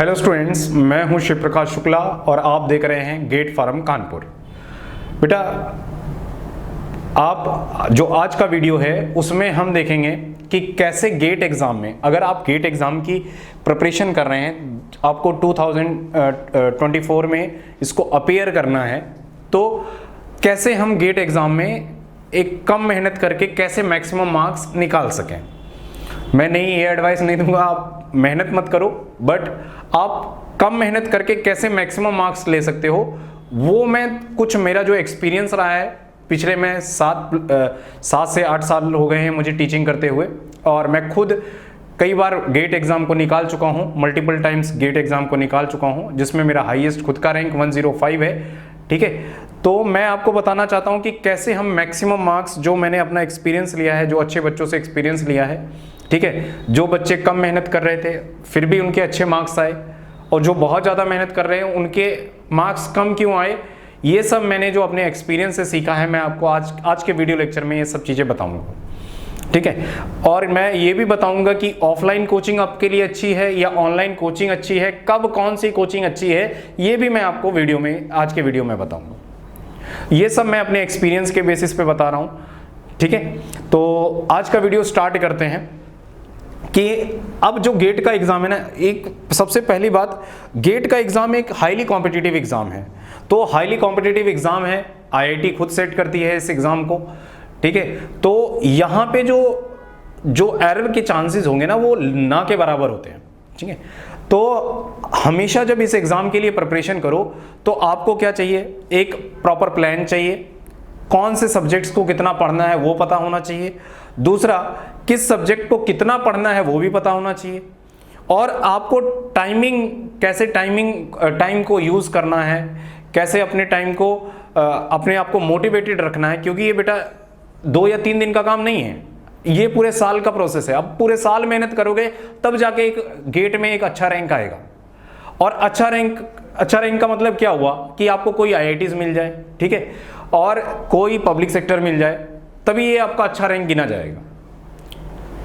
Hello students, मैं हूं शिव प्रकाश शुक्ला और आप देख रहे हैं गेट फार्म कानपुर। बेटा, आप जो आज का वीडियो है उसमें हम देखेंगे कि कैसे गेट एग्ज़ाम में, अगर आप गेट एग्ज़ाम की प्रिपरेशन कर रहे हैं, आपको 2024 में इसको अपीयर करना है, तो कैसे हम गेट एग्ज़ाम में एक कम मेहनत करके कैसे मैक्सिमम मार्क्स निकाल सकें। मैं नहीं ये एडवाइस नहीं दूंगा आप मेहनत मत करो, बट आप कम मेहनत करके कैसे मैक्सिमम मार्क्स ले सकते हो वो मैं कुछ मेरा जो एक्सपीरियंस रहा है पिछले मैं 7 से 8 साल हो गए हैं मुझे टीचिंग करते हुए, और मैं खुद कई बार गेट एग्ज़ाम को निकाल चुका हूँ, मल्टीपल टाइम्स गेट एग्ज़ाम को निकाल चुका हूँ, जिसमें मेरा हाईएस्ट खुद का रैंक 105 है। ठीक है, तो मैं आपको बताना चाहता हूँ कि कैसे हम मैक्सिमम मार्क्स, जो मैंने अपना एक्सपीरियंस लिया है, जो अच्छे बच्चों से एक्सपीरियंस लिया है, ठीक है, जो बच्चे कम मेहनत कर रहे थे फिर भी उनके अच्छे मार्क्स आए, और जो बहुत ज़्यादा मेहनत कर रहे हैं उनके मार्क्स कम क्यों आए, ये सब मैंने जो अपने एक्सपीरियंस से सीखा है, मैं आपको आज के वीडियो लेक्चर में ये सब चीज़ें बताऊंगा। ठीक है, और मैं ये भी बताऊंगा कि ऑफलाइन कोचिंग आपके लिए अच्छी है या ऑनलाइन कोचिंग अच्छी है, कब कौन सी कोचिंग अच्छी है, ये भी मैं आपको आज के वीडियो में बताऊंगा। ये सब मैं अपने एक्सपीरियंस के बेसिस पे बता रहा हूँ। ठीक है, तो आज का वीडियो स्टार्ट करते हैं कि अब जो गेट का एग्ज़ाम है ना, एक सबसे पहली बात, गेट का एग्ज़ाम एक हाईली कॉम्पिटिटिव एग्ज़ाम है। तो हाईली कॉम्पिटिटिव एग्ज़ाम है, आईआईटी खुद सेट करती है इस एग्ज़ाम को। ठीक है, तो यहाँ पे जो एरर के चांसेस होंगे ना वो ना के बराबर होते हैं। ठीक है, तो हमेशा जब इस एग्ज़ाम के लिए प्रिपरेशन करो तो आपको क्या चाहिए, एक प्रॉपर प्लान चाहिए, कौन से सब्जेक्ट्स को कितना पढ़ना है वो पता होना चाहिए, दूसरा किस सब्जेक्ट को कितना पढ़ना है वो भी पता होना चाहिए, और आपको टाइम को यूज़ करना है, कैसे अपने टाइम को अपने आप को मोटिवेटेड रखना है, क्योंकि ये बेटा 2 या 3 दिन का काम नहीं है, ये पूरे साल का प्रोसेस है। अब पूरे साल मेहनत करोगे तब जाके एक गेट में एक अच्छा रैंक आएगा, और अच्छा रैंक का मतलब क्या हुआ कि आपको कोई आईआईटीज मिल जाए, ठीक है, और कोई पब्लिक सेक्टर मिल जाए, तभी ये आपका अच्छा रैंक गिना जाएगा।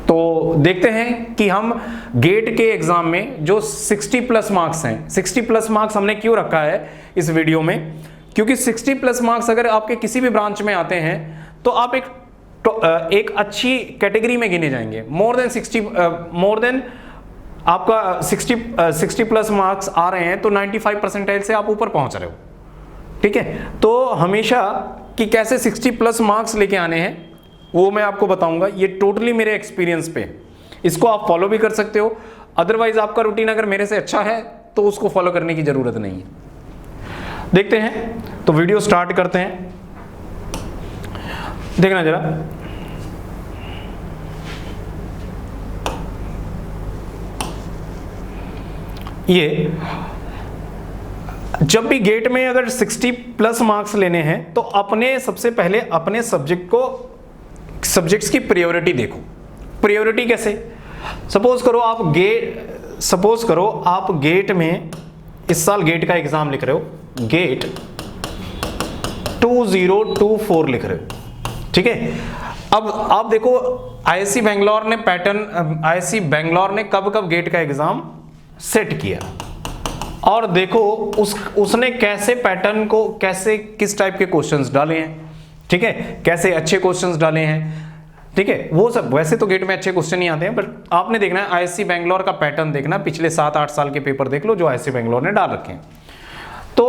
तो देखते हैं कि हम गेट के एग्जाम में जो 60 प्लस मार्क्स हैं, 60 प्लस मार्क्स हमने क्यों रखा है इस वीडियो में, क्योंकि 60 प्लस मार्क्स अगर आपके किसी भी ब्रांच में आते हैं तो आप एक अच्छी कैटेगरी में गिने जाएंगे। मोर देन आपका 60 प्लस मार्क्स आ रहे हैं तो 95 परसेंटाइल से आप ऊपर पहुंच रहे हो। ठीक है, तो हमेशा कि कैसे 60 प्लस मार्क्स लेके आने हैं वो मैं आपको बताऊंगा। ये टोटली मेरे एक्सपीरियंस पे, इसको आप फॉलो भी कर सकते हो, अदरवाइज आपका रूटीन अगर मेरे से अच्छा है तो उसको फॉलो करने की जरूरत नहीं है। देखते हैं, तो वीडियो स्टार्ट करते हैं। देखना जरा, ये जब भी गेट में अगर 60 प्लस मार्क्स लेने हैं तो सबसे पहले अपने सब्जेक्ट्स की प्रायोरिटी देखो। प्रायोरिटी कैसे, सपोज करो आप गेट में इस साल गेट का एग्जाम लिख रहे हो, गेट 2024 लिख रहे हो। ठीक है, अब आप देखो आईआईसी बेंगलोर ने कब गेट का एग्जाम सेट किया, और देखो उसने कैसे पैटर्न को, कैसे किस टाइप के क्वेश्चंस डाले हैं। ठीक है, कैसे अच्छे क्वेश्चंस डाले हैं। ठीक है, वो सब वैसे तो गेट में अच्छे क्वेश्चन नहीं आते हैं, बट आपने देखना है आईआईसी बेंगलोर का पैटर्न देखना, पिछले 7-8 साल के पेपर देख लो जो आईआईसी बेंगलोर ने डाल रखे हैं। तो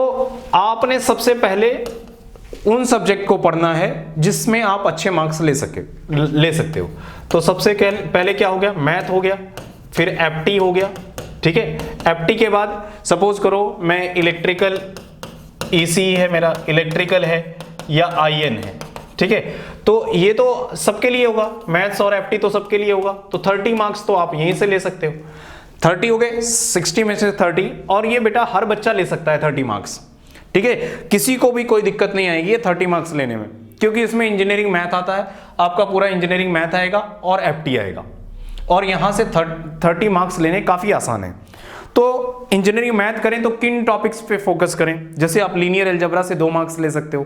आपने सबसे पहले उन सब्जेक्ट को पढ़ना है जिसमें आप अच्छे मार्क्स ले सकते हो। तो सबसे पहले क्या हो गया, मैथ हो गया, फिर एप्टी हो गया। ठीक है, एप्टी के बाद सपोज करो मैं इलेक्ट्रिकल, ईसी है मेरा, इलेक्ट्रिकल है या आईएन है। ठीक है, तो ये तो सबके लिए होगा, मैथ्स और एप्टी तो सबके लिए होगा, तो 30 मार्क्स तो आप यहीं से ले सकते हो। 30 हो गए, 60 में से 30, और ये बेटा हर बच्चा ले सकता है 30 मार्क्स। ठीक है, किसी को भी कोई दिक्कत नहीं आएगी ये 30 मार्क्स लेने में, क्योंकि इसमें इंजीनियरिंग मैथ आता है, आपका पूरा इंजीनियरिंग मैथ आएगा और एप्टी आएगा, और यहां से 30 मार्क्स लेने काफी आसान है। तो इंजीनियरिंग मैथ करें तो किन टॉपिक्स पे फोकस करें, जैसे आप लीनियर अलजेब्रा से 2 मार्क्स ले सकते हो।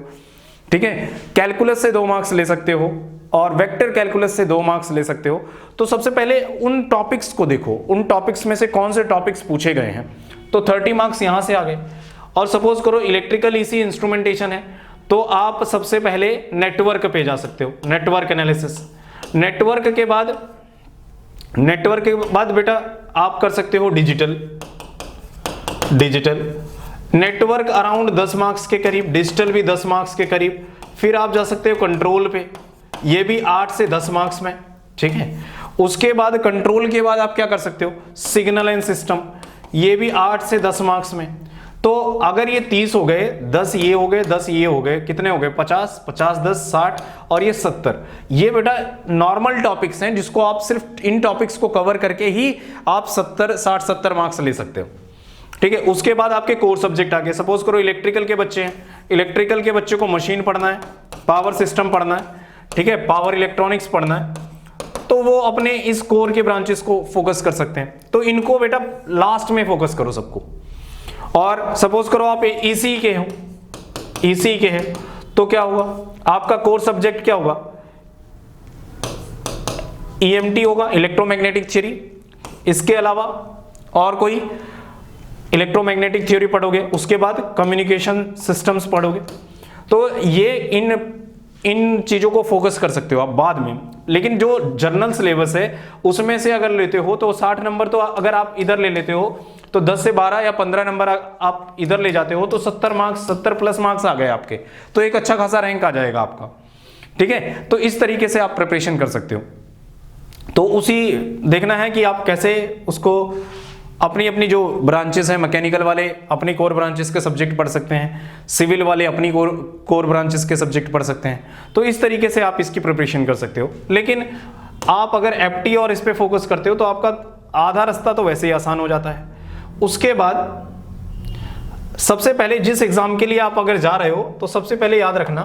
ठीक है, कैलकुलस से 2 मार्क्स ले सकते हो, और वेक्टर कैलकुलस से 2 मार्क्स ले सकते हो। तो सबसे पहले उन टॉपिक्स को देखो, उन टॉपिक्स में से कौन से टॉपिक्स पूछे गए हैं। तो 30 मार्क्स यहां से आ गए। और सपोज करो इलेक्ट्रिकल ईसी इंस्ट्रूमेंटेशन है, तो आप सबसे पहले नेटवर्क पे जा सकते हो, नेटवर्क एनालिसिस। नेटवर्क के बाद बेटा आप कर सकते हो डिजिटल नेटवर्क अराउंड 10 मार्क्स के करीब, डिजिटल भी 10 मार्क्स के करीब। फिर आप जा सकते हो कंट्रोल पे, ये भी 8 से 10 मार्क्स में, ठीक है। उसके बाद कंट्रोल के बाद आप क्या कर सकते हो, सिग्नल एंड सिस्टम, ये भी 8 से 10 मार्क्स में। तो अगर ये 30 हो गए, 10 ये हो गए, 10 ये हो गए, कितने हो गए, 50, 10, 60 और ये 70। ये बेटा नॉर्मल टॉपिक्स हैं जिसको आप सिर्फ इन टॉपिक्स को कवर करके ही आप 60-70 मार्क्स ले सकते हो, ठीक है। उसके बाद आपके कोर सब्जेक्ट आ गए। सपोज करो इलेक्ट्रिकल के बच्चे हैं, इलेक्ट्रिकल के बच्चे को मशीन पढ़ना है, पावर सिस्टम पढ़ना है, ठीक है, पावर इलेक्ट्रॉनिक्स पढ़ना है, तो वो अपने इस कोर के ब्रांचेस को फोकस कर सकते हैं। तो इनको बेटा लास्ट में फोकस करो सबको। और सपोज करो आप ईसी के हो, ईसी के हैं, तो क्या हुआ, आपका कोर सब्जेक्ट क्या होगा, ईएमटी होगा, इलेक्ट्रोमैग्नेटिक थ्योरी। इसके अलावा और कोई इलेक्ट्रोमैग्नेटिक थ्योरी पढ़ोगे, उसके बाद कम्युनिकेशन सिस्टम्स पढ़ोगे। तो ये इन चीजों को फोकस कर सकते हो आप बाद में। लेकिन जो जनरल सिलेबस है उसमें से अगर लेते हो तो 60 नंबर, तो अगर आप इधर ले लेते हो तो 10 से 12 या 15 नंबर आप इधर ले जाते हो तो 70 मार्क्स, 70 प्लस मार्क्स आ गए आपके, तो एक अच्छा खासा रैंक आ जाएगा आपका, ठीक है। तो इस तरीके से आप प्रिपरेशन कर सकते हो। तो उसी देखना है कि आप कैसे उसको अपनी अपनी जो ब्रांचेस हैं, मैकेनिकल वाले अपनी कोर ब्रांचेस के सब्जेक्ट पढ़ सकते हैं, सिविल वाले अपनी कोर ब्रांचेस के सब्जेक्ट पढ़ सकते हैं। तो इस तरीके से आप इसकी प्रिपरेशन कर सकते हो। लेकिन आप अगर एफटी और इस पे फोकस करते हो तो आपका आधा रास्ता तो वैसे ही आसान हो जाता है। उसके बाद सबसे पहले जिस एग्जाम के लिए आप अगर जा रहे हो तो सबसे पहले याद रखना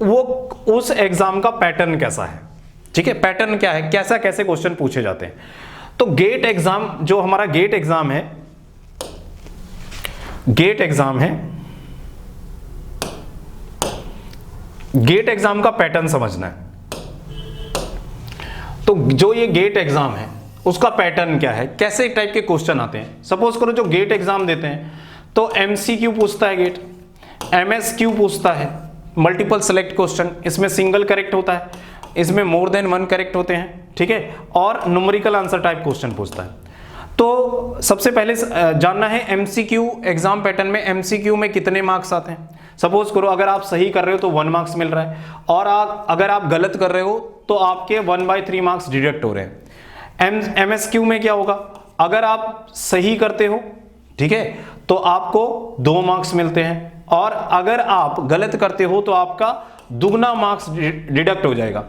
वो उस एग्जाम का पैटर्न कैसा है, ठीक है। पैटर्न क्या है, कैसा कैसे क्वेश्चन पूछे जाते हैं। तो गेट एग्जाम, जो हमारा गेट एग्जाम है, गेट एग्जाम का पैटर्न समझना है। तो जो ये गेट एग्जाम है उसका पैटर्न क्या है, कैसे टाइप के क्वेश्चन आते हैं। सपोज करो जो गेट एग्जाम देते हैं तो एमसीक्यू पूछता है गेट, एमएसक्यू पूछता है, मल्टीपल सेलेक्ट क्वेश्चन, इसमें सिंगल करेक्ट होता है, इसमें मोर देन वन करेक्ट होते हैं, ठीक है, और न्यूमेरिकल आंसर टाइप क्वेश्चन पूछता है। तो सबसे पहले जानना है एमसीक्यू एग्जाम पैटर्न में एमसीक्यू में कितने मार्क्स आते हैं। सपोज करो अगर आप सही कर रहे हो तो 1 मार्क्स मिल रहा है, और अगर आप गलत कर रहे हो तो आपके 1/3 मार्क्स डिडक्ट हो रहे हैं। एमएसक्यू में क्या होगा, अगर आप सही करते हो, ठीक है, तो आपको 2 मार्क्स मिलते हैं, और अगर आप गलत करते हो तो आपका दुगना मार्क्स डिडक्ट हो जाएगा,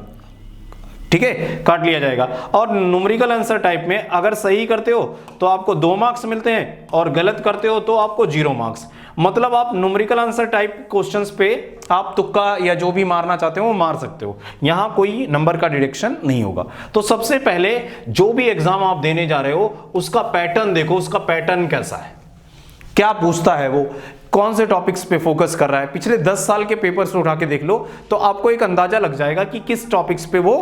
ठीक है, काट लिया जाएगा। और न्यूमेरिकल आंसर टाइप में अगर सही करते हो तो आपको 2 मार्क्स मिलते हैं, और गलत करते हो तो आपको 0 मार्क्स। मतलब आप न्यूमेरिकल आंसर टाइप क्वेश्चंस पे आप तुक्का या जो भी मारना चाहते हो वो मार सकते हो, यहां कोई नंबर का डिडक्शन नहीं होगा। तो सबसे पहले जो भी एग्जाम आप देने जा रहे हो उसका पैटर्न देखो, उसका पैटर्न कैसा है, क्या पूछता है, वो कौन से टॉपिक्स पे फोकस कर रहा है। पिछले 10 साल के पेपर्स उठा के देख लो तो आपको एक अंदाजा लग जाएगा कि किस टॉपिक्स पे वो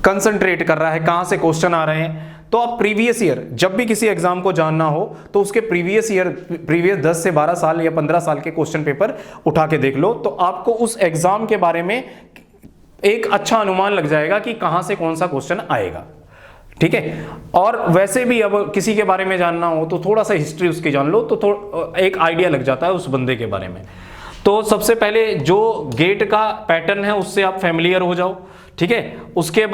कंसंट्रेट कर रहा है, कहां से क्वेश्चन आ रहे हैं। तो आप प्रीवियस ईयर, जब भी किसी एग्जाम को जानना हो तो उसके प्रीवियस 10 से 12 साल या 15 साल के क्वेश्चन पेपर उठा के देख लो, तो आपको उस एग्जाम के बारे में एक अच्छा अनुमान लग जाएगा कि कहां से कौन सा क्वेश्चन आएगा, ठीक है। और वैसे भी अब किसी के बारे में जानना हो तो थोड़ा सा हिस्ट्री उसकी जान लो तो एक आइडिया लग जाता है उस बंदे के बारे में। तो सबसे पहले जो गेट का पैटर्न है उससे आप फैमिलियर हो जाओ, ठीक है। उसके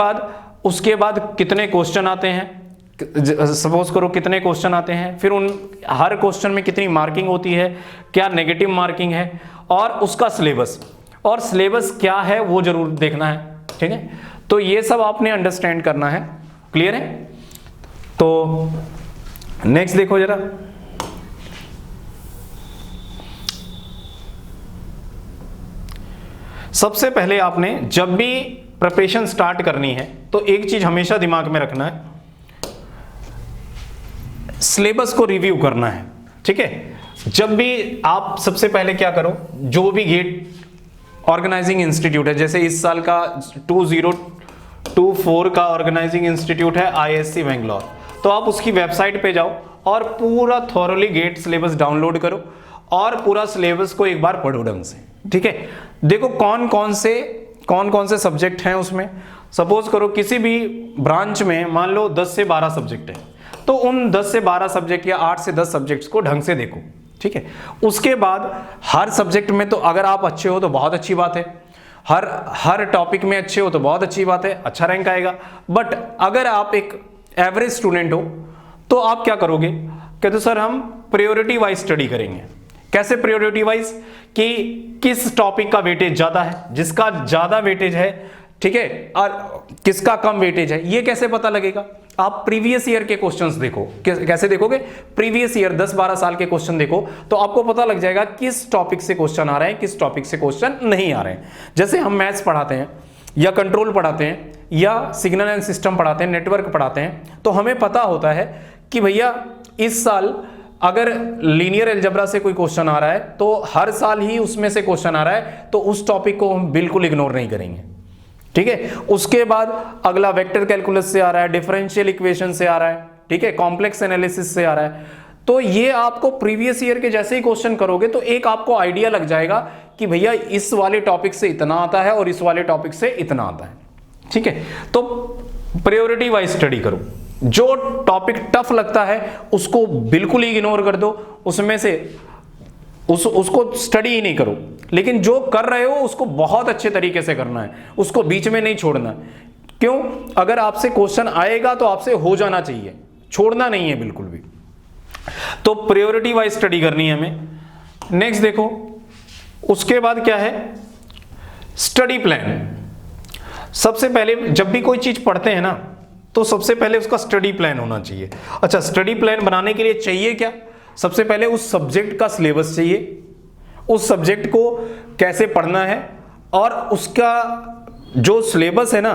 बाद कितने क्वेश्चन आते हैं, सपोज करो कितने क्वेश्चन आते हैं, फिर उन हर क्वेश्चन में कितनी मार्किंग होती है, क्या नेगेटिव मार्किंग है, और उसका सिलेबस, और सिलेबस क्या है वो जरूर देखना है, ठीक है। तो ये सब आपने अंडरस्टैंड करना है, क्लियर है। तो नेक्स्ट देखो जरा, सबसे पहले आपने जब भी प्रिपरेशन स्टार्ट करनी है तो एक चीज हमेशा दिमाग में रखना है, सिलेबस को रिव्यू करना है, ठीक है। जब भी आप सबसे पहले क्या करो, जो भी गेट ऑर्गेनाइजिंग इंस्टीट्यूट है, जैसे इस साल का 2024 का ऑर्गेनाइजिंग इंस्टीट्यूट है आईएससी बेंगलोर, तो आप उसकी वेबसाइट पे जाओ और पूरा थॉरली गेट सिलेबस डाउनलोड करो और पूरा सिलेबस को एक बार पढ़ो ढंग से, ठीक है। देखो कौन कौन से सब्जेक्ट हैं उसमें। सपोज करो किसी भी ब्रांच में मान लो 10 से 12 सब्जेक्ट है, तो उन 10 से 12 सब्जेक्ट या 8 से 10 सब्जेक्ट्स को ढंग से देखो, ठीक है। उसके बाद हर सब्जेक्ट में तो अगर आप अच्छे हो तो बहुत अच्छी बात है, हर टॉपिक में अच्छे हो तो बहुत अच्छी बात है, अच्छा रैंक आएगा। बट अगर आप एक एवरेज स्टूडेंट हो तो आप क्या करोगे, कहते सर हम प्रायोरिटी वाइज स्टडी करेंगे। कैसे प्रायोरिटी वाइज, कि किस टॉपिक का वेटेज ज्यादा है, जिसका ज्यादा वेटेज है, ठीक है, और किसका कम वेटेज है, ये कैसे पता लगेगा। आप प्रीवियस ईयर के क्वेश्चंस देखो। कैसे देखोगे, प्रीवियस ईयर 10-12 साल के क्वेश्चन देखो तो आपको पता लग जाएगा किस टॉपिक से क्वेश्चन आ रहे हैं, किस टॉपिक से क्वेश्चन नहीं आ रहे हैं। जैसे हम मैथ्स पढ़ाते हैं या कंट्रोल पढ़ाते हैं या सिग्नल एंड सिस्टम पढ़ाते हैं, नेटवर्क पढ़ाते हैं, तो हमें पता होता है कि भैया इस साल अगर लीनियर अलजेब्रा से कोई क्वेश्चन आ रहा है तो हर साल ही उसमें से क्वेश्चन आ रहा है, तो उस टॉपिक को हम बिल्कुल इग्नोर नहीं करेंगे, ठीक है। उसके बाद अगला वेक्टर कैलकुलस से आ रहा है, डिफरेंशियल इक्वेशन से आ रहा है, ठीक है, कॉम्प्लेक्स एनालिसिस से आ रहा है। तो ये आपको प्रीवियस ईयर के जैसे ही क्वेश्चन करोगे तो एक आपको आइडिया लग जाएगा कि भैया इस वाले टॉपिक से इतना आता है और इस वाले टॉपिक से इतना आता है, ठीक है। तो प्रायोरिटी वाइज स्टडी करो। जो टॉपिक टफ लगता है उसको बिल्कुल ही इग्नोर कर दो, उसमें से उसको स्टडी ही नहीं करो। लेकिन जो कर रहे हो उसको बहुत अच्छे तरीके से करना है, उसको बीच में नहीं छोड़ना। क्यों, अगर आपसे क्वेश्चन आएगा तो आपसे हो जाना चाहिए, छोड़ना नहीं है बिल्कुल भी। तो प्रायोरिटी वाइज स्टडी करनी है हमें। नेक्स्ट देखो, उसके बाद क्या है, स्टडी प्लान। सबसे पहले जब भी कोई चीज पढ़ते हैं ना तो सबसे पहले उसका स्टडी प्लान होना चाहिए। अच्छा, स्टडी प्लान बनाने के लिए चाहिए क्या, सबसे पहले उस सब्जेक्ट का सिलेबस चाहिए, उस सब्जेक्ट को कैसे पढ़ना है और उसका जो सिलेबस है ना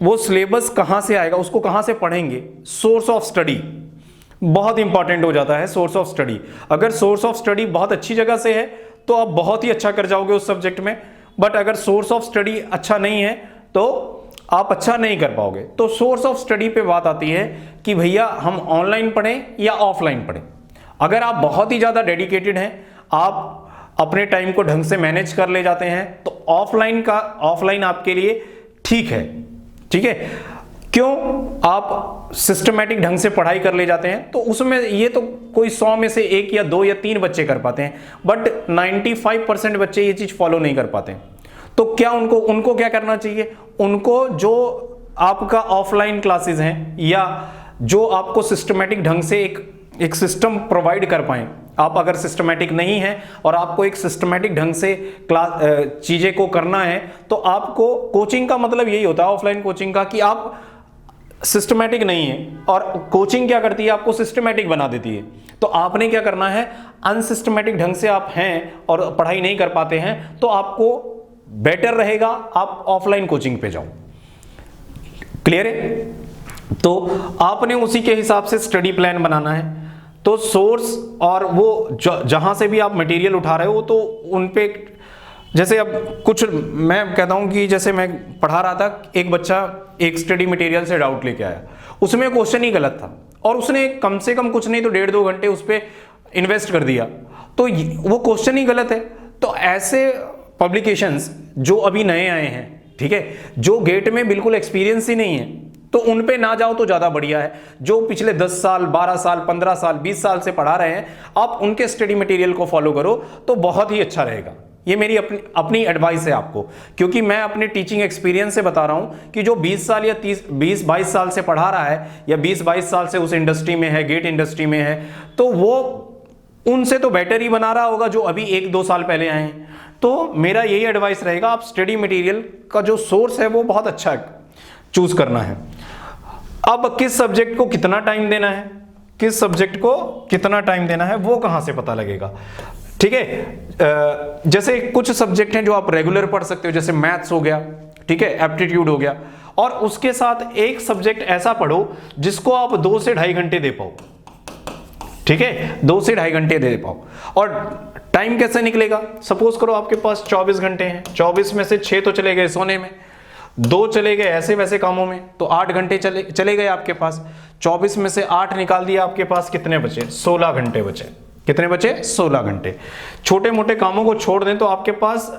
वो सिलेबस कहाँ से आएगा, उसको कहाँ से पढ़ेंगे। सोर्स ऑफ स्टडी बहुत इंपॉर्टेंट हो जाता है। सोर्स ऑफ स्टडी, अगर सोर्स ऑफ स्टडी बहुत अच्छी जगह से है तो आप बहुत ही अच्छा कर जाओगे उस सब्जेक्ट में। बट अगर सोर्स ऑफ स्टडी अच्छा नहीं है तो आप अच्छा नहीं कर पाओगे। तो सोर्स ऑफ स्टडी पे बात आती है कि भैया हम ऑनलाइन पढ़ें या ऑफलाइन पढ़ें। अगर आप बहुत ही ज्यादा डेडिकेटेड हैं, आप अपने टाइम को ढंग से मैनेज कर ले जाते हैं, तो ऑफलाइन आपके लिए ठीक है, ठीक है। क्यों, आप सिस्टमैटिक ढंग से पढ़ाई कर ले जाते हैं तो उसमें ये तो कोई 100 में से 1 या 2 या 3 बच्चे कर पाते हैं, बट 95% बच्चे ये चीज फॉलो नहीं कर पाते। तो क्या उनको क्या करना चाहिए, उनको जो आपका ऑफलाइन क्लासेस हैं या जो आपको सिस्टमैटिक ढंग से एक सिस्टम प्रोवाइड कर पाएं। आप अगर सिस्टमैटिक नहीं है और आपको एक सिस्टमैटिक ढंग से चीजें को करना है तो आपको, कोचिंग का मतलब यही होता है ऑफलाइन कोचिंग का, कि आप सिस्टमैटिक नहीं है और कोचिंग क्या करती है, आपको सिस्टमैटिक बना देती है। तो आपने क्या करना है, अनसिस्टमैटिक ढंग से आप हैं और पढ़ाई नहीं कर पाते हैं तो आपको बेटर रहेगा आप ऑफलाइन कोचिंग पे जाओ। क्लियर है। तो आपने उसी के हिसाब से स्टडी प्लान बनाना है। तो सोर्स और वो जहां से भी आप मटेरियल उठा रहे हो तो उन पे, जैसे अब कुछ मैं कहता हूं कि जैसे मैं पढ़ा रहा था, एक बच्चा एक स्टडी मटेरियल से डाउट लेके आया, उसमें क्वेश्चन ही गलत था और उसने कम से कम कुछ नहीं तो 1.5-2 घंटे उस पर इन्वेस्ट कर दिया, तो वो क्वेश्चन ही गलत है। तो ऐसे पब्लिकेशंस जो अभी नए आए हैं, ठीक है, जो गेट में बिल्कुल एक्सपीरियंस ही नहीं है, तो उन पे ना जाओ तो ज्यादा बढ़िया है। जो पिछले 10 साल 12 साल 15 साल 20 साल से पढ़ा रहे हैं, आप उनके स्टडी मटेरियल को फॉलो करो तो बहुत ही अच्छा रहेगा। ये मेरी अपनी एडवाइस है आपको, क्योंकि मैं अपने टीचिंग एक्सपीरियंस से बता रहा हूं कि जो 20 साल या 20-22 साल से पढ़ा रहा है या 20-22 साल से उस इंडस्ट्री में है, गेट इंडस्ट्री में है, तो वो उनसे तो बेटर ही बना रहा होगा जो अभी 1-2 साल पहले आए हैं। तो मेरा यही एडवाइस रहेगा, आप स्टडी मटेरियल का जो सोर्स है वो बहुत अच्छा चूज करना है। अब किस सब्जेक्ट को कितना टाइम देना है, किस सब्जेक्ट को कितना टाइम देना है वो कहां से पता लगेगा, ठीक है। जैसे कुछ सब्जेक्ट हैं जो आप रेगुलर पढ़ सकते हो, जैसे मैथ्स हो गया, ठीक है, एप्टीट्यूड हो गया, और उसके साथ एक सब्जेक्ट ऐसा पढ़ो जिसको आप 2 से 2.5 घंटे दे पाओ, ठीक है, 2 से 2.5 घंटे दे पाओ। और टाइम कैसे निकलेगा, सपोज करो आपके पास 24 घंटे हैं, 24 में से 6 तो चले गए सोने में, 2 चले गए ऐसे वैसे कामों में तो 8 घंटे चले गए आपके पास। 24 में से 8 निकाल दिया, आपके पास कितने बचे? 16 घंटे बचे। कितने बचे? 16 घंटे। छोटे मोटे कामों को छोड़ दें तो आपके पास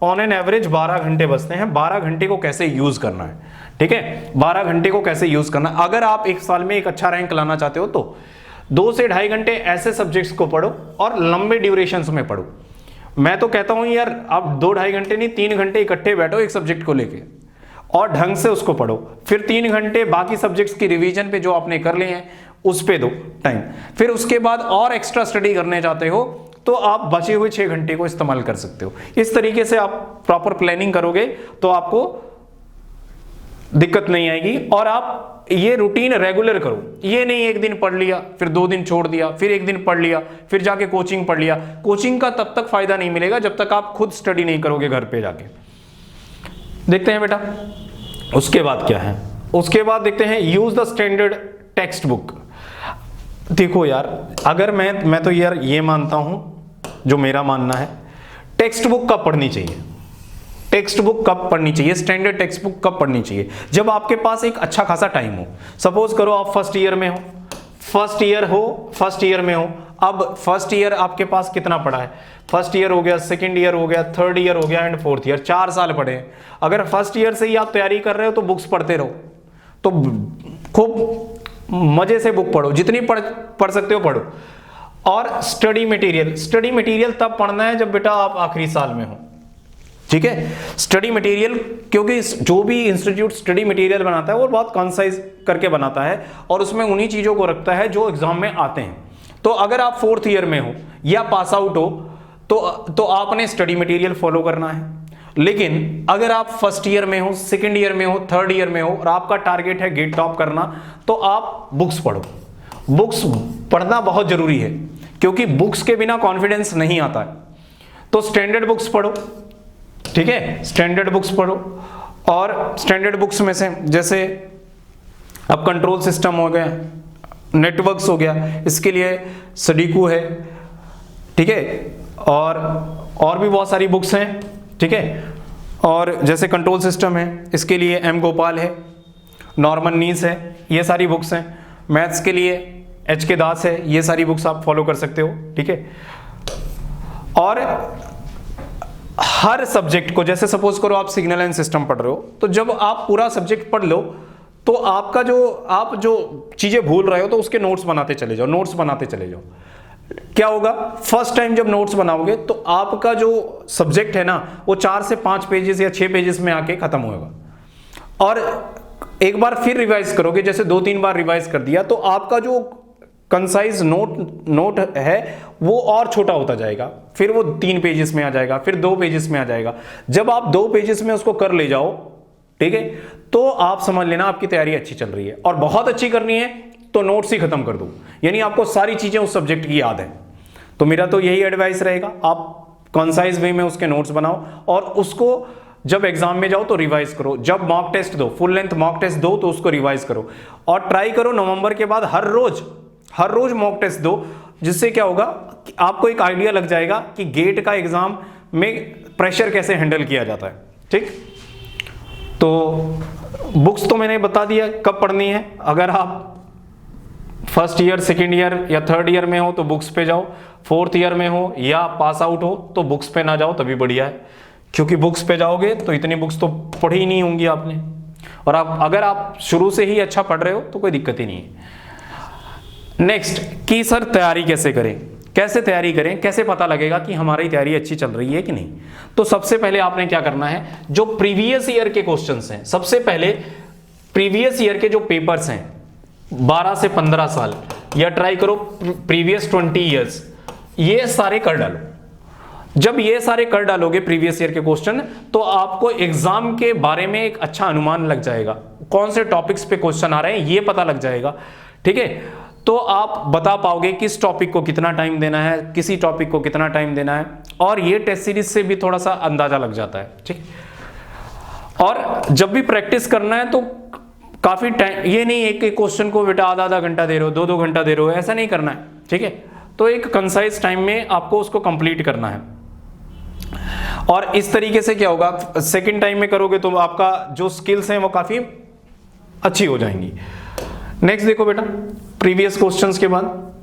ऑन एन एवरेज 12 घंटे बचते हैं। 12 घंटे को कैसे यूज करना है, ठीक है, 12 घंटे को कैसे यूज करना है। अगर आप एक साल में एक अच्छा रैंक लाना चाहते हो तो 2 से 2.5 घंटे ऐसे सब्जेक्ट्स को पढ़ो और लंबे ड्यूरेशंस में पढ़ो। मैं तो कहता हूं यार आप 2-2.5 घंटे नहीं 3 घंटे इकट्ठे बैठो एक सब्जेक्ट को लेके और ढंग से उसको पढ़ो, फिर 3 घंटे बाकी सब्जेक्ट्स की रिवीजन पे जो आपने कर लिए हैं उस पे दो टाइम। फिर उसके बाद और एक्स्ट्रा स्टडी करने चाहते हो तो आप बचे हुए 6 घंटे को इस्तेमाल कर सकते हो। इस तरीके से आप प्रॉपर प्लानिंग करोगे तो आपको दिक्कत नहीं आएगी। और आप ये रूटीन रेगुलर करो, ये नहीं एक दिन पढ़ लिया फिर 2 दिन छोड़ दिया फिर 1 दिन पढ़ लिया फिर जाके कोचिंग पढ़ लिया। कोचिंग का तब तक फायदा नहीं मिलेगा जब तक आप खुद स्टडी नहीं करोगे घर पे जाके। देखते हैं बेटा उसके बाद क्या है। उसके बाद देखते हैं use the standard text book. देखो यार अगर मैं तो यार ये मानता हूं, जो मेरा मानना है, टेक्स्ट बुक कब पढ़नी चाहिए, टेक्स्ट बुक कब पढ़नी चाहिए, स्टैंडर्ड टेक्स्ट बुक कब पढ़नी चाहिए? जब आपके पास एक अच्छा खासा टाइम हो। सपोज करो आप फर्स्ट ईयर में हो, फर्स्ट ईयर में हो। अब फर्स्ट ईयर आपके पास कितना पड़ा है? फर्स्ट ईयर हो गया, सेकंड ईयर हो गया, थर्ड ईयर हो गया एंड फोर्थ ईयर, 4 साल पड़े हैं। अगर फर्स्ट ईयर से ही आप तैयारी कर रहे हो तो बुक्स पढ़ते रहो, तो खूब मजे से बुक पढ़ो, जितनी पढ़ सकते हो पढ़ो। और स्टडी मटेरियल तब पढ़ना है जब बेटा आप आखिरी साल में हो, ठीक है। स्टडी मटेरियल, क्योंकि जो भी इंस्टीट्यूट स्टडी मटेरियल बनाता है वो बहुत कंसाइज करके बनाता है और उसमें उन्हीं चीजों को रखता है जो एग्जाम में आते हैं। तो अगर आप 4th ईयर में हो या पास आउट हो तो आपने स्टडी मटेरियल फॉलो करना है। लेकिन अगर आप फर्स्ट ईयर में हो, सेकंड ईयर में हो, थर्ड ईयर में हो और आपका टारगेट है गेट टॉप करना, तो आप बुक्स पढ़ो। बुक्स पढ़ना बहुत जरूरी है क्योंकि बुक्स के बिना कॉन्फिडेंस नहीं आता है। तो स्टैंडर्ड बुक्स पढ़ो, ठीक है, स्टैंडर्ड बुक्स पढ़ो। और स्टैंडर्ड बुक्स में से जैसे अब कंट्रोल सिस्टम हो गया, नेटवर्क्स हो गया, इसके लिए सडीकू है, ठीक है, और भी बहुत सारी बुक्स हैं, ठीक है। और जैसे कंट्रोल सिस्टम है इसके लिए एम गोपाल है, नॉर्मन नीस है, ये सारी बुक्स हैं। मैथ्स के लिए एच के दास है, ये सारी बुक्स आप फॉलो कर सकते हो, ठीक है। और हर सब्जेक्ट को, जैसे सपोज करो आप सिग्नल एंड सिस्टम पढ़ रहे हो, तो जब आप पूरा सब्जेक्ट पढ़ लो तो आपका आप जो चीजें भूल रहे हो तो उसके नोट्स बनाते चले जाओ। क्या होगा, फर्स्ट टाइम जब नोट्स बनाओगे तो आपका जो सब्जेक्ट है ना वो 4 से 5 पेजेस या 6 पेजेस में आके खत्म होगा। और एक बार फिर रिवाइज करोगे, जैसे 2-3 बार रिवाइज कर दिया तो आपका जो कंसाइज नोट है वो और छोटा होता जाएगा, फिर वो 3 पेजेस में आ जाएगा, फिर 2 पेजेस में आ जाएगा। जब आप 2 पेजेस में उसको कर ले जाओ, ठीक है, तो आप समझ लेना आपकी तैयारी अच्छी चल रही है। और बहुत अच्छी करनी है तो नोट्स ही खत्म कर दो, यानी आपको सारी चीजें उस सब्जेक्ट की याद है। तो मेरा तो यही एडवाइस रहेगा, आप कंसाइज वे में उसके नोट्स बनाओ और उसको जब एग्जाम में जाओ तो रिवाइज करो। जब मॉक टेस्ट दो, फुल लेंथ मॉक टेस्ट दो तो उसको रिवाइज करो। और ट्राई करो नवंबर के बाद हर रोज मॉक टेस्ट दो, जिससे क्या होगा कि आपको एक आइडिया लग जाएगा कि गेट का एग्जाम में प्रेशर कैसे हैंडल किया जाता है, ठीक। तो बुक्स तो मैंने बता दिया कब पढ़नी है। अगर आप फर्स्ट ईयर, सेकेंड ईयर या थर्ड ईयर में हो तो बुक्स पे जाओ, 4th ईयर में हो या पास आउट हो तो बुक्स पे ना जाओ, तभी बढ़िया है। क्योंकि बुक्स पे जाओगे तो इतनी बुक्स तो पढ़ी ही नहीं होंगी आपने। और अगर आप शुरू से ही अच्छा पढ़ रहे हो तो कोई दिक्कत ही नहीं है। नेक्स्ट कि सर तैयारी कैसे करें, कैसे पता लगेगा कि हमारी तैयारी अच्छी चल रही है कि नहीं। तो सबसे पहले आपने क्या करना है, जो प्रीवियस ईयर के क्वेश्चंस हैं, सबसे पहले प्रीवियस ईयर के जो पेपर्स हैं 12 से 15 साल, या ट्राई करो प्रीवियस 20 ईयर्स, ये सारे कर डालो। जब ये सारे कर डालोगे प्रीवियस ईयर के क्वेश्चन, तो आपको एग्जाम के बारे में एक अच्छा अनुमान लग जाएगा, कौन से टॉपिक्स पे क्वेश्चन आ रहे हैं ये पता लग जाएगा, ठीक है। तो आप बता पाओगे किस टॉपिक को कितना टाइम देना है, किसी टॉपिक को कितना टाइम देना है, और ये टेस्ट सीरीज से भी थोड़ा सा अंदाजा लग जाता है, ठीक। और जब भी प्रैक्टिस करना है तो काफी टाइम, ये नहीं एक क्वेश्चन को बेटा आधा घंटा दे रहे हो, 2 घंटा दे रहे हो, ऐसा नहीं करना है, ठीक है। तो एक कंसाइज टाइम में आपको उसको कंप्लीट करना है। और इस तरीके से क्या होगा, सेकंड टाइम में करोगे तो आपका जो स्किल्स हैं वो काफी अच्छी हो जाएंगी। नेक्स्ट देखो बेटा, प्रीवियस क्वेश्चंस के बाद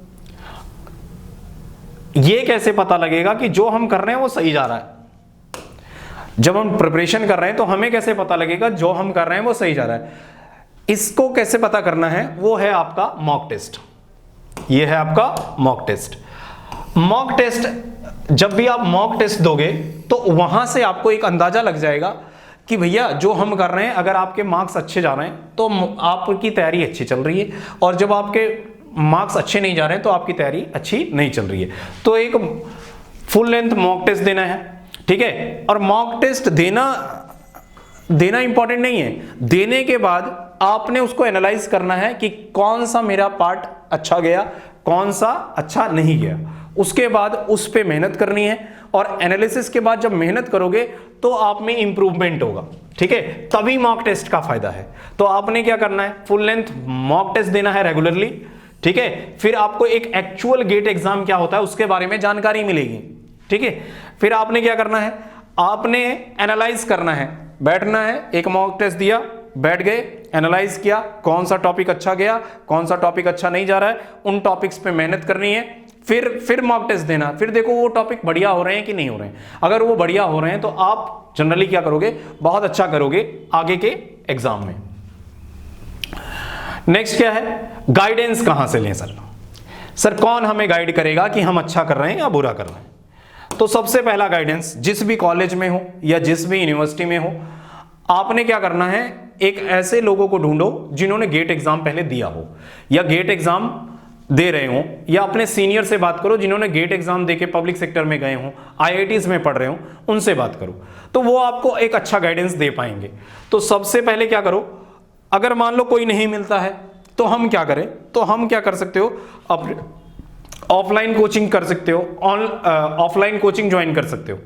ये कैसे पता लगेगा कि जो हम कर रहे हैं वो सही जा रहा है। जब हम प्रिपरेशन कर रहे हैं तो हमें कैसे पता लगेगा जो हम कर रहे हैं वो सही जा रहा है। इसको कैसे पता करना है, वो है आपका मॉक टेस्ट। ये है आपका मॉक टेस्ट। मॉक टेस्ट, जब भी आप मॉक टेस्ट दोगे तो वहां से आपको एक अंदाजा लग जाएगा कि भैया जो हम कर रहे हैं, अगर आपके मार्क्स अच्छे जा रहे हैं तो आपकी तैयारी अच्छी चल रही है, और जब आपके मार्क्स अच्छे नहीं जा रहे हैं तो आपकी तैयारी अच्छी नहीं चल रही है। तो एक फुल लेंथ मॉक टेस्ट देना है, ठीक है। और मॉक टेस्ट देना इंपॉर्टेंट नहीं है, देने के बाद आपने उसको एनालाइज करना है कि कौन सा मेरा पार्ट अच्छा गया, कौन सा अच्छा नहीं गया। उसके बाद उस पे मेहनत करनी है, और एनालिसिस के बाद जब मेहनत करोगे तो आप में इंप्रूवमेंट होगा, ठीक है। तभी मॉक टेस्ट का फायदा है। तो आपने क्या करना है, फुल लेंथ मॉक टेस्ट देना है रेगुलरली, ठीक है। फिर आपको एक एक्चुअल गेट एग्जाम क्या होता है उसके बारे में जानकारी मिलेगी, ठीक है। फिर आपने क्या करना है, आपने एनालाइज करना है, बैठना है, एक मॉक टेस्ट दिया, बैठ गए, एनालाइज किया, कौन सा टॉपिक अच्छा गया, कौन सा टॉपिक अच्छा नहीं जा रहा है, उन टॉपिक्स पे मेहनत करनी है। फिर मॉक टेस्ट देना, फिर देखो वो टॉपिक बढ़िया हो रहे हैं कि नहीं हो रहे हैं। अगर वो बढ़िया हो रहे हैं तो आप जनरली क्या करोगे, बहुत अच्छा करोगे आगे के एग्जाम में। नेक्स्ट क्या है, गाइडेंस कहां से लें सर कौन हमें गाइड करेगा कि हम अच्छा कर रहे हैं या बुरा कर रहे हैं। तो सबसे पहला गाइडेंस, जिस भी कॉलेज में हो या जिस भी यूनिवर्सिटी में हो, आपने क्या करना है, एक ऐसे लोगों को ढूंढो जिन्होंने गेट एग्जाम पहले दिया हो या गेट एग्जाम दे रहे हो, या अपने सीनियर से बात करो जिन्होंने गेट एग्जाम देके पब्लिक सेक्टर में गए हो, आईआईटीज में पढ़ रहे हो, उनसे बात करो, तो वो आपको एक अच्छा गाइडेंस दे पाएंगे। तो सबसे पहले क्या करो, अगर मान लो कोई नहीं मिलता है तो हम क्या करें, तो हम क्या कर सकते हो, अपने ऑफलाइन कोचिंग कर सकते हो, ऑफलाइन कोचिंग ज्वाइन कर सकते हो,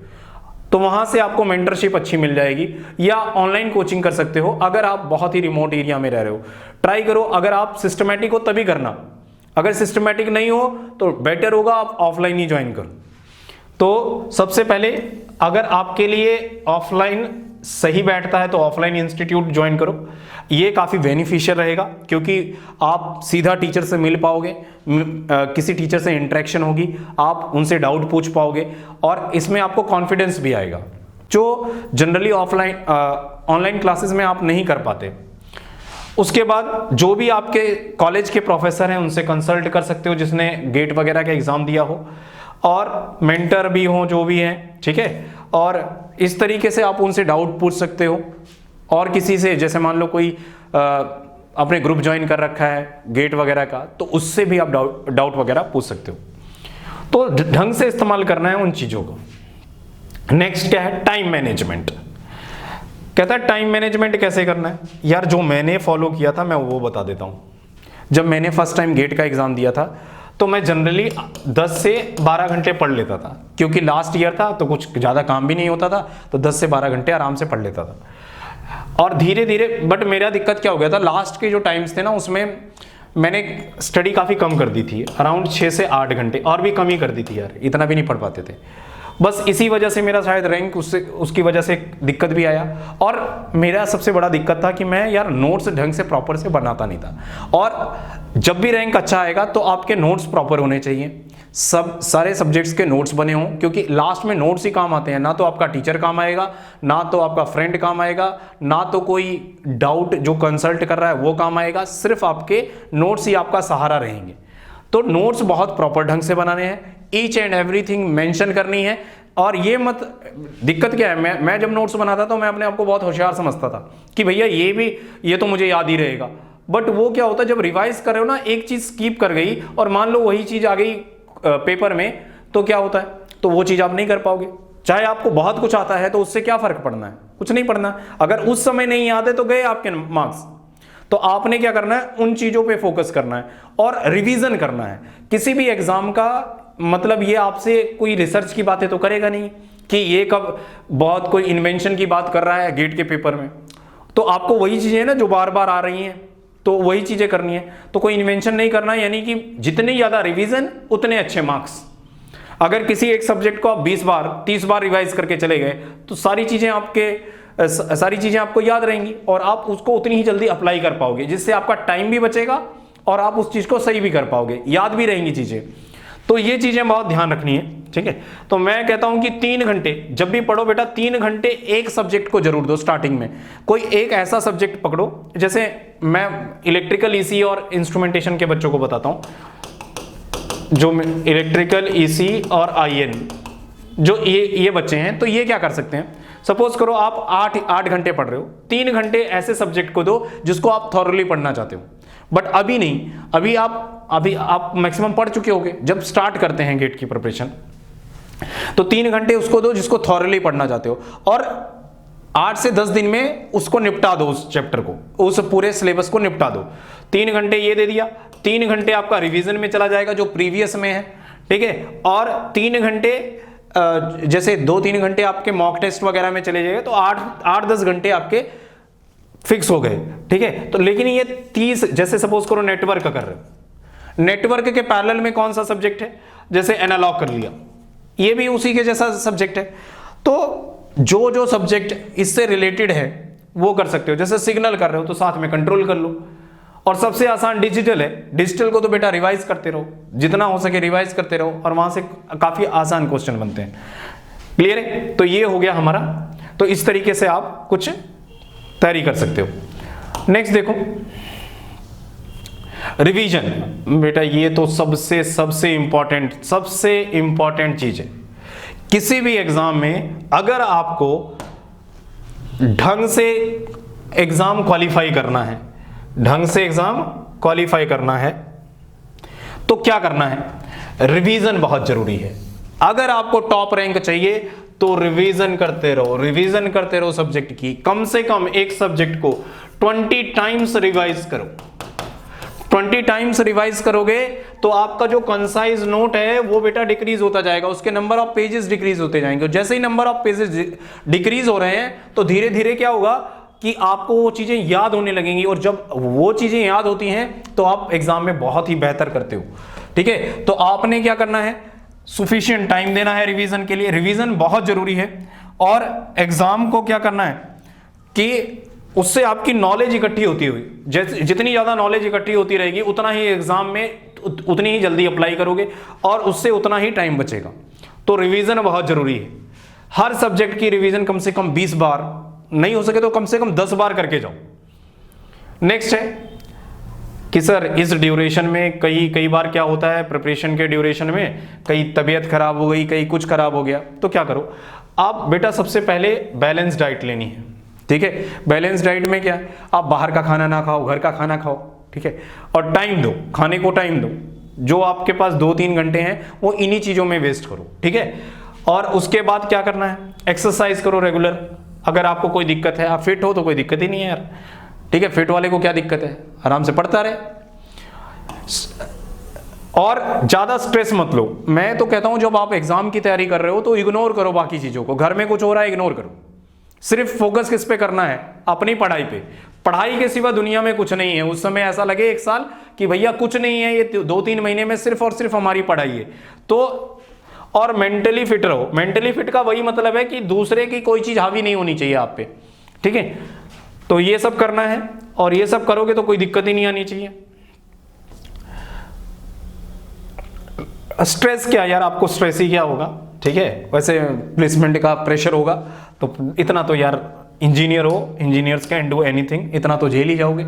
तो वहां से आपको मेंटरशिप अच्छी मिल जाएगी। या ऑनलाइन कोचिंग कर सकते हो अगर आप बहुत ही रिमोट एरिया में रह रहे हो, ट्राई करो। अगर आप सिस्टमैटिक हो तभी करना, अगर सिस्टमैटिक नहीं हो तो बेटर होगा आप ऑफलाइन ही ज्वाइन करो। तो सबसे पहले अगर आपके लिए ऑफलाइन सही बैठता है तो ऑफलाइन इंस्टीट्यूट ज्वाइन करो, ये काफ़ी बेनिफिशियल रहेगा क्योंकि आप सीधा टीचर से मिल पाओगे, किसी टीचर से इंटरेक्शन होगी, आप उनसे डाउट पूछ पाओगे, और इसमें आपको कॉन्फिडेंस भी आएगा जो जनरली ऑनलाइन क्लासेस में आप नहीं कर पाते। उसके बाद जो भी आपके कॉलेज के प्रोफेसर हैं उनसे कंसल्ट कर सकते हो जिसने गेट वगैरह का एग्ज़ाम दिया हो, और मेंटर भी हो जो भी हैं, ठीक है। और इस तरीके से आप उनसे डाउट पूछ सकते हो, और किसी से, जैसे मान लो कोई अपने ग्रुप ज्वाइन कर रखा है गेट वगैरह का, तो उससे भी आप डाउट वगैरह पूछ सकते हो। तो ढंग से इस्तेमाल करना है उन चीज़ों को। नेक्स्ट क्या है, टाइम मैनेजमेंट। कहता है टाइम मैनेजमेंट कैसे करना है। यार जो मैंने फॉलो किया था मैं वो बता देता हूँ। जब मैंने फर्स्ट टाइम गेट का एग्ज़ाम दिया था तो मैं जनरली 10 से 12 घंटे पढ़ लेता था, क्योंकि लास्ट ईयर था तो कुछ ज़्यादा काम भी नहीं होता था, तो 10 से 12 घंटे आराम से पढ़ लेता था। और धीरे धीरे, बट मेरा दिक्कत क्या हो गया था, लास्ट के जो टाइम्स थे ना उसमें मैंने स्टडी काफ़ी कम कर दी थी, अराउंड 6 से 8 घंटे, और भी कम ही कर दी थी यार, इतना भी नहीं पढ़ पाते थे। बस इसी वजह से मेरा शायद रैंक उसकी वजह से दिक्कत भी आया। और मेरा सबसे बड़ा दिक्कत था कि मैं यार नोट्स ढंग से प्रॉपर से बनाता नहीं था। और जब भी रैंक अच्छा आएगा तो आपके नोट्स प्रॉपर होने चाहिए, सारे सब्जेक्ट्स के नोट्स बने हों, क्योंकि लास्ट में नोट्स ही काम आते हैं। ना तो आपका टीचर काम आएगा, ना तो आपका फ्रेंड काम आएगा, ना तो कोई डाउट जो कंसल्ट कर रहा है वो काम आएगा, सिर्फ आपके नोट्स ही आपका सहारा रहेंगे। तो नोट्स बहुत प्रॉपर ढंग से बनाने हैं, ईच एंड एवरीथिंग मेंशन करनी है। और ये मत, दिक्कत क्या है, मैं जब नोट्स बनाता तो मैं अपने आप को बहुत होशियार समझता था कि भैया ये तो मुझे याद ही रहेगा। बट वो क्या होता है, जब रिवाइज कर रहे हो ना, एक चीज स्किप कर गई और मान लो वही चीज आ गई पेपर में, तो क्या होता है, तो वो चीज आप नहीं कर पाओगे। चाहे आपको बहुत कुछ आता है तो उससे क्या फर्क पड़ना है, कुछ नहीं पड़ना। अगर उस समय नहीं याद है तो गए आपके मार्क्स। तो आपने क्या करना है, उन चीजों पे फोकस करना है और रिवीजन करना है। किसी भी एग्जाम का मतलब ये आपसे कोई रिसर्च की बातें तो करेगा नहीं कि ये कब बहुत कोई इन्वेंशन की बात कर रहा है गेट के पेपर में, तो आपको वही चीजें ना जो बार बार आ रही हैं, तो वही चीजें करनी है। तो कोई इन्वेंशन नहीं करना है, यानी कि जितनी ज्यादा रिवीजन उतने अच्छे मार्क्स। अगर किसी एक सब्जेक्ट को आप 20 बार 30 बार रिवाइज करके चले गए तो सारी चीजें आपको याद रहेंगी और आप उसको उतनी ही जल्दी अप्लाई कर पाओगे, जिससे आपका टाइम भी बचेगा और आप उस चीज को सही भी कर पाओगे, याद भी रहेंगी चीजें। तो ये चीजें बहुत ध्यान रखनी है, ठीक है। तो मैं कहता हूं कि 3 घंटे जब भी पढ़ो बेटा, 3 घंटे एक सब्जेक्ट को जरूर दो। स्टार्टिंग में कोई एक ऐसा सब्जेक्ट पकड़ो, जैसे मैं इलेक्ट्रिकल ईसी और इंस्ट्रूमेंटेशन के बच्चों को बताता हूं, जो इलेक्ट्रिकल ईसी और आईएन जो ये बच्चे हैं, तो ये क्या कर सकते हैं, सपोज करो आप 8 घंटे पढ़ रहे हो, 3 घंटे ऐसे सब्जेक्ट को दो जिसको आप थॉरली पढ़ना चाहते हो। बट अभी नहीं, अभी आप मैक्सिमम पढ़ चुके होगे जब स्टार्ट करते हैं गेट की प्रिपरेशन, तो 3 घंटे उसको दो जिसको थॉरली पढ़ना चाहते हो, और 8 से 10 दिन में उसको निपटा दो, उस चैप्टर को, उस पूरे सिलेबस को निपटा दो। 3 घंटे ये दे दिया, 3 घंटे आपका रिवीजन में चला जाएगा जो प्रीवियस में है, ठीक है। और 3 घंटे जैसे 2-3 घंटे आपके मॉक टेस्ट वगैरह में चले जाएंगे, तो 8-10 घंटे आपके फिक्स हो गए, ठीक है। तो लेकिन ये 30, जैसे सपोज करो नेटवर्क कर रहे हो, नेटवर्क के पैरेलल में कौन सा सब्जेक्ट है, जैसे एनालॉग कर लिया, ये भी उसी के जैसा सब्जेक्ट है। तो जो सब्जेक्ट इससे रिलेटेड है वो कर सकते हो, जैसे सिग्नल कर रहे हो तो साथ में कंट्रोल कर लो। और सबसे आसान डिजिटल है, डिजिटल को तो बेटा रिवाइज करते रहो, जितना हो सके रिवाइज करते रहो, और वहां से काफी आसान क्वेश्चन बनते हैं। क्लियर है? तो ये हो गया हमारा। तो इस तरीके से आप कुछ तैयारी कर सकते हो। नेक्स्ट देखो, रिवीजन। बेटा ये तो सबसे इंपॉर्टेंट चीज है। किसी भी एग्जाम में अगर आपको ढंग से एग्जाम क्वालिफाई करना है, तो क्या करना है, रिवीजन बहुत जरूरी है। अगर आपको टॉप रैंक चाहिए तो रिवीजन करते रहो सब्जेक्ट की। कम से कम एक सब्जेक्ट को 20 टाइम्स रिवाइज करो। 20 टाइम्स रिवाइज करोगे तो आपका जो कंसाइज नोट है वो बेटा डिक्रीज होता जाएगा, उसके नंबर ऑफ पेजेस डिक्रीज होते जाएंगे। जैसे ही नंबर ऑफ पेजेस डिक्रीज हो रहे हैं तो धीरे धीरे क्या होगा कि आपको वो चीजें याद होने लगेंगी, और जब वो चीजें याद होती हैं तो आप एग्जाम में बहुत ही बेहतर करते हो, ठीक है। तो आपने क्या करना है, सफिशिएंट टाइम देना है रिवीजन के लिए। रिवीजन बहुत जरूरी है, और एग्जाम को क्या करना है कि उससे आपकी नॉलेज इकट्ठी होती हुई, जितनी ज्यादा नॉलेज इकट्ठी होती रहेगी उतना ही एग्जाम में उतनी ही जल्दी अप्लाई करोगे और उससे उतना ही टाइम बचेगा। तो रिवीजन बहुत जरूरी है। हर सब्जेक्ट की रिवीजन कम से कम 20 बार, नहीं हो सके तो कम से कम 10 बार करके जाओ। नेक्स्ट है कि सर इस ड्यूरेशन में कई बार क्या होता है, प्रिपरेशन के ड्यूरेशन में कई तबीयत खराब हो गई, कई कुछ खराब हो गया, तो क्या करो आप बेटा, सबसे पहले बैलेंस डाइट लेनी है, ठीक है। बैलेंस डाइट में क्या है, आप बाहर का खाना ना खाओ, घर का खाना खाओ, ठीक है। और टाइम दो, खाने को टाइम दो। जो आपके पास 2-3 घंटे हैं वो इन्हीं चीजों में वेस्ट करो, ठीक है। और उसके बाद क्या करना है, एक्सरसाइज करो रेगुलर। अगर आपको कोई दिक्कत है, आप फिट हो तो कोई दिक्कत ही नहीं है यार, ठीक है। फिट वाले को क्या दिक्कत है, आराम से पढ़ता रहे। और ज्यादा स्ट्रेस मत लो। मैं तो कहता हूं जब आप एग्जाम की तैयारी कर रहे हो तो इग्नोर करो बाकी चीजों को। घर में कुछ हो रहा है इग्नोर करो, सिर्फ फोकस किस पे करना है, अपनी पढ़ाई पे। पढ़ाई के सिवा दुनिया में कुछ नहीं है। उस समय ऐसा लगे 1 साल कि भैया कुछ नहीं है, ये 2-3 महीने में सिर्फ और सिर्फ हमारी पढ़ाई है। तो और मेंटली फिट रहो। मेंटली फिट का वही मतलब है कि दूसरे की कोई चीज हावी नहीं होनी चाहिए आप पे, ठीक है। तो ये सब करना है, और ये सब करोगे तो कोई दिक्कत ही नहीं आनी चाहिए। स्ट्रेस क्या यार, आपको स्ट्रेस ही क्या होगा, ठीक है। वैसे प्लेसमेंट का प्रेशर होगा तो इतना तो यार इंजीनियर हो, इंजीनियर्स कैन डू एनीथिंग, इतना तो झेल ही जाओगे,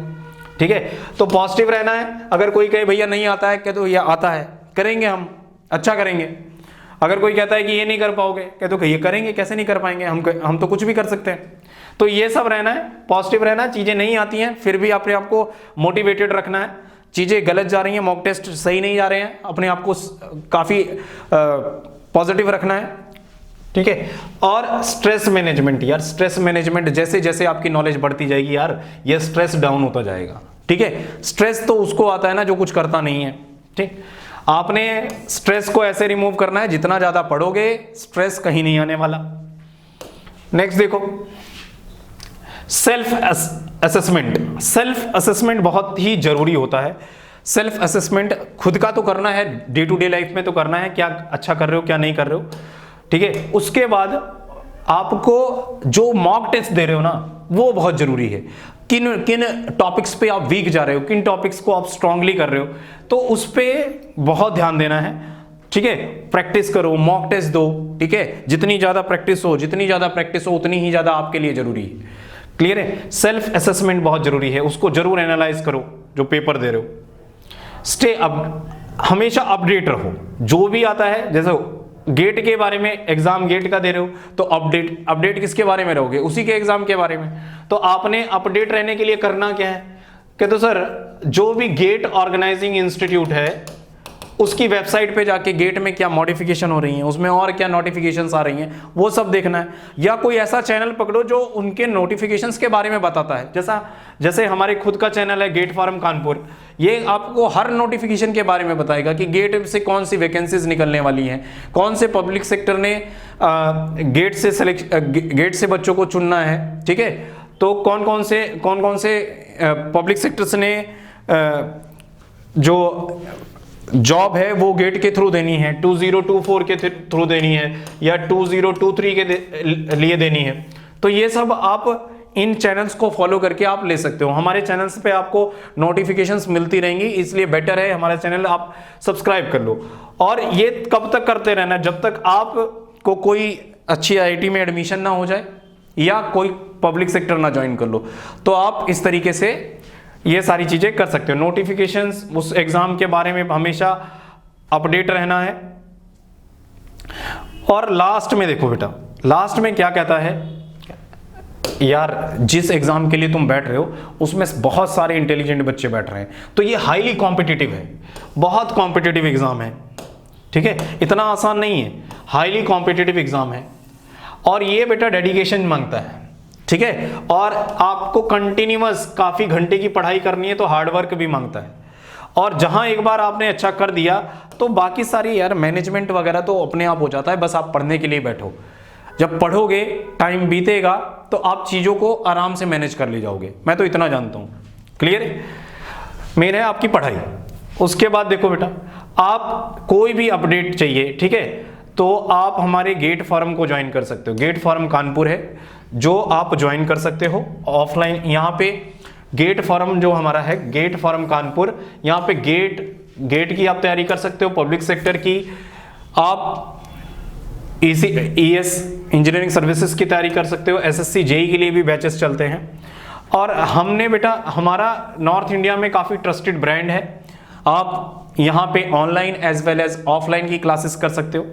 ठीक है। तो पॉजिटिव रहना है। अगर कोई कहे भैया नहीं आता है, कह दो ये आता है, करेंगे हम, अच्छा करेंगे। अगर कोई कहता है कि ये नहीं कर पाओगे, कह दो कि ये करेंगे, कैसे नहीं कर पाएंगे, हम तो कुछ भी कर सकते हैं। तो ये सब रहना है, पॉजिटिव रहना है। चीजें नहीं आती हैं फिर भी अपने आपको मोटिवेटेड रखना है। चीजें गलत जा रही हैं, मॉक टेस्ट सही नहीं जा रहे हैं, अपने आप को काफी पॉजिटिव रखना है, ठीक है। और स्ट्रेस मैनेजमेंट यार, स्ट्रेस मैनेजमेंट जैसे जैसे आपकी नॉलेज बढ़ती जाएगी यार, ये स्ट्रेस डाउन होता जाएगा, ठीक है। स्ट्रेस तो उसको आता है ना जो कुछ करता नहीं है, ठीक। आपने स्ट्रेस को ऐसे रिमूव करना है, जितना ज्यादा पढ़ोगे स्ट्रेस कहीं नहीं आने वाला। नेक्स्ट देखो, सेल्फ असेसमेंट। सेल्फ असेसमेंट बहुत ही जरूरी होता है। सेल्फ असेसमेंट खुद का तो करना है, डे टू डे लाइफ में तो करना है, क्या अच्छा कर रहे हो क्या नहीं कर रहे हो, ठीक है। उसके बाद आपको जो मॉक टेस्ट दे रहे हो ना वो बहुत जरूरी है। किन किन टॉपिक्स पे आप वीक जा रहे हो, किन टॉपिक्स को आप स्ट्रांगली कर रहे हो, तो उस पे बहुत ध्यान देना है, ठीक है। प्रैक्टिस करो, मॉक टेस्ट दो, ठीक है। जितनी ज्यादा प्रैक्टिस हो उतनी ही ज्यादा आपके लिए जरूरी है। क्लियर है। सेल्फ असेसमेंट बहुत जरूरी है, उसको जरूर एनालाइज करो जो पेपर दे रहे हो। स्टे अप, हमेशा अपडेट रहो, जो भी आता है। जैसे गेट के बारे में, एग्जाम गेट का दे रहे हो तो अपडेट किसके बारे में रहोगे, उसी के एग्जाम के बारे में। तो आपने अपडेट रहने के लिए करना क्या है कि तो सर जो भी गेट ऑर्गेनाइजिंग इंस्टीट्यूट है उसकी वेबसाइट पे जाके गेट में क्या मॉडिफिकेशन हो रही है, उसमें और क्या नोटिफिकेशंस आ रही हैं, वो सब देखना है। या कोई ऐसा चैनल पकड़ो जो उनके नोटिफिकेशंस के बारे में बताता है। जैसे हमारे खुद का चैनल है गेट फॉरम कानपुर, ये आपको हर नोटिफिकेशन के बारे में बताएगा कि गेट से कौन सी वैकेंसीज निकलने वाली हैं, कौन से पब्लिक सेक्टर ने गेट से बच्चों को चुनना है, ठीक है। तो कौन कौन से पब्लिक सेक्टर्स ने जो जॉब है वो गेट के थ्रू देनी है, 2024 के थ्रू देनी है या 2023 के लिए देनी है। तो ये सब आप इन चैनल्स को फॉलो करके आप ले सकते हो। हमारे चैनल्स पे आपको नोटिफिकेशंस मिलती रहेंगी, इसलिए बेटर है हमारा चैनल आप सब्सक्राइब कर लो। और ये कब तक करते रहना, जब तक आपको कोई अच्छी IIT में एडमिशन ना हो जाए या कोई पब्लिक सेक्टर ना ज्वाइन कर लो। तो आप इस तरीके से ये सारी चीजें कर सकते हो। नोटिफिकेशंस, उस एग्जाम के बारे में हमेशा अपडेट रहना है। और लास्ट में देखो बेटा, लास्ट में क्या कहता है यार, जिस एग्जाम के लिए तुम बैठ रहे हो उसमें बहुत सारे इंटेलिजेंट बच्चे बैठ रहे हैं, तो ये हाईली कॉम्पिटिटिव है, बहुत कॉम्पिटिटिव एग्जाम है, ठीक है। इतना आसान नहीं है, हाईली कॉम्पिटिटिव एग्जाम है। और ये बेटा डेडिकेशन मांगता है, ठीक है। और आपको कंटिन्यूअस काफी घंटे की पढ़ाई करनी है, तो हार्डवर्क भी मांगता है। और जहां एक बार आपने अच्छा कर दिया तो बाकी सारी यार मैनेजमेंट वगैरह तो अपने आप हो जाता है, बस आप पढ़ने के लिए बैठो। जब पढ़ोगे, टाइम बीतेगा तो आप चीजों को आराम से मैनेज कर ले जाओगे, मैं तो इतना जानता हूं। क्लियर है। मेन है आपकी पढ़ाई। उसके बाद देखो बेटा, आप कोई भी अपडेट चाहिए, ठीक है, तो आप हमारे गेट फॉरम को ज्वाइन कर सकते हो। गेट फॉरम कानपुर है जो आप ज्वाइन कर सकते हो ऑफलाइन। यहाँ पे गेट फॉरम जो हमारा है, गेट फॉरम कानपुर, यहाँ पे गेट की आप तैयारी कर सकते हो, पब्लिक सेक्टर की, आप ES इंजीनियरिंग सर्विसेज की तैयारी कर सकते हो, SSC JEE के लिए भी बैचेस चलते हैं। और हमने बेटा, हमारा नॉर्थ इंडिया में काफ़ी ट्रस्टेड ब्रांड है। आप यहाँ पे online as well as offline की क्लासेस कर सकते हो,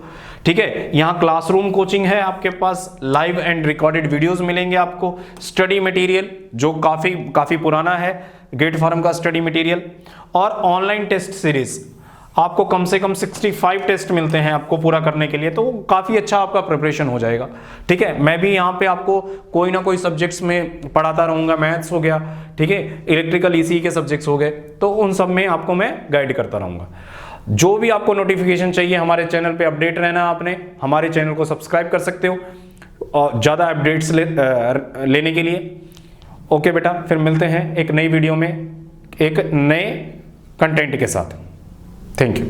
ठीक है। यहाँ क्लासरूम कोचिंग है आपके पास, लाइव एंड रिकॉर्डेड वीडियोस मिलेंगे आपको, स्टडी मटेरियल जो काफ़ी पुराना है गेट फॉरम का स्टडी मटेरियल, और ऑनलाइन टेस्ट सीरीज। आपको कम से कम 65 टेस्ट मिलते हैं आपको पूरा करने के लिए, तो काफ़ी अच्छा आपका प्रिपरेशन हो जाएगा, ठीक है। मैं भी यहाँ पे आपको कोई ना कोई सब्जेक्ट्स में पढ़ाता रहूँगा, मैथ्स हो गया, ठीक है, इलेक्ट्रिकल ECE के सब्जेक्ट्स हो गए, तो उन सब में आपको मैं गाइड करता रहूँगा। जो भी आपको नोटिफिकेशन चाहिए हमारे चैनल पे अपडेट रहना, आपने हमारे चैनल को सब्सक्राइब कर सकते हो और ज़्यादा अपडेट्स लेने के लिए। ओके बेटा, फिर मिलते हैं एक नई वीडियो में एक नए कंटेंट के साथ। Thank you.